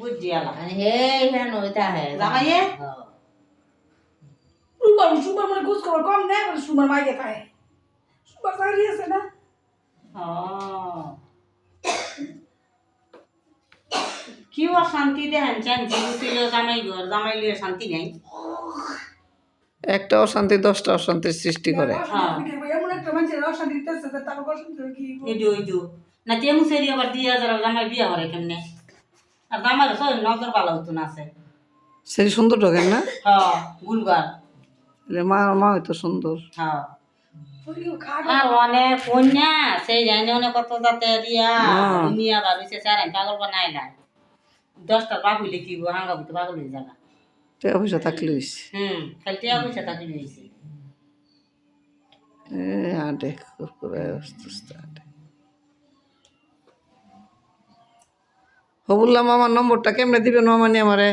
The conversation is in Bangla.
বুঝছি আলা आणि हे ह्या नव्हता आहे জামাইয়ে সুপার মানে খোঁজ খবর কম নেই মানে সুপার মাইকে খায় সুপার চাকরি আছে না কি অশান্তি দেখেন চান জিগুতিলে জামাই ঘর জামাই লিয়ে শান্তি নাই একটা অশান্তি 10টা অশান্তির সৃষ্টি করে। এমন একটা মানুষের অশান্তি দিতেছে যে তার অশান্তি কি এই না তেমন সেরি আবার দিয়া যারা জামাই বিয়া করে কেমনে আর জামাই সব নজর ভালো হতো না আছে সেই সুন্দর ঢোকেন না? হ্যাঁ গুলবার মা মা হয়তো সুন্দর। হ্যাঁ খাট আর অনেক কন্যা সেই জানি অনেক কত যাতে দিয়া হ্যাঁ। দুনিয়া ভাবিছে স্যার পাগল বানাই নাই 10টা বাবু লিখিব হাঙ্গা বুঝতে পাগল হয়ে যাবে টাকা পয়সা থাকলে হইছে। খালি টিয়া পয়সা থাকলে হয়েছে আটে কুরকুরে অবস্থা আটে। বললাম আমার নম্বরটা কেমনে দিবেন মামানি আমারে?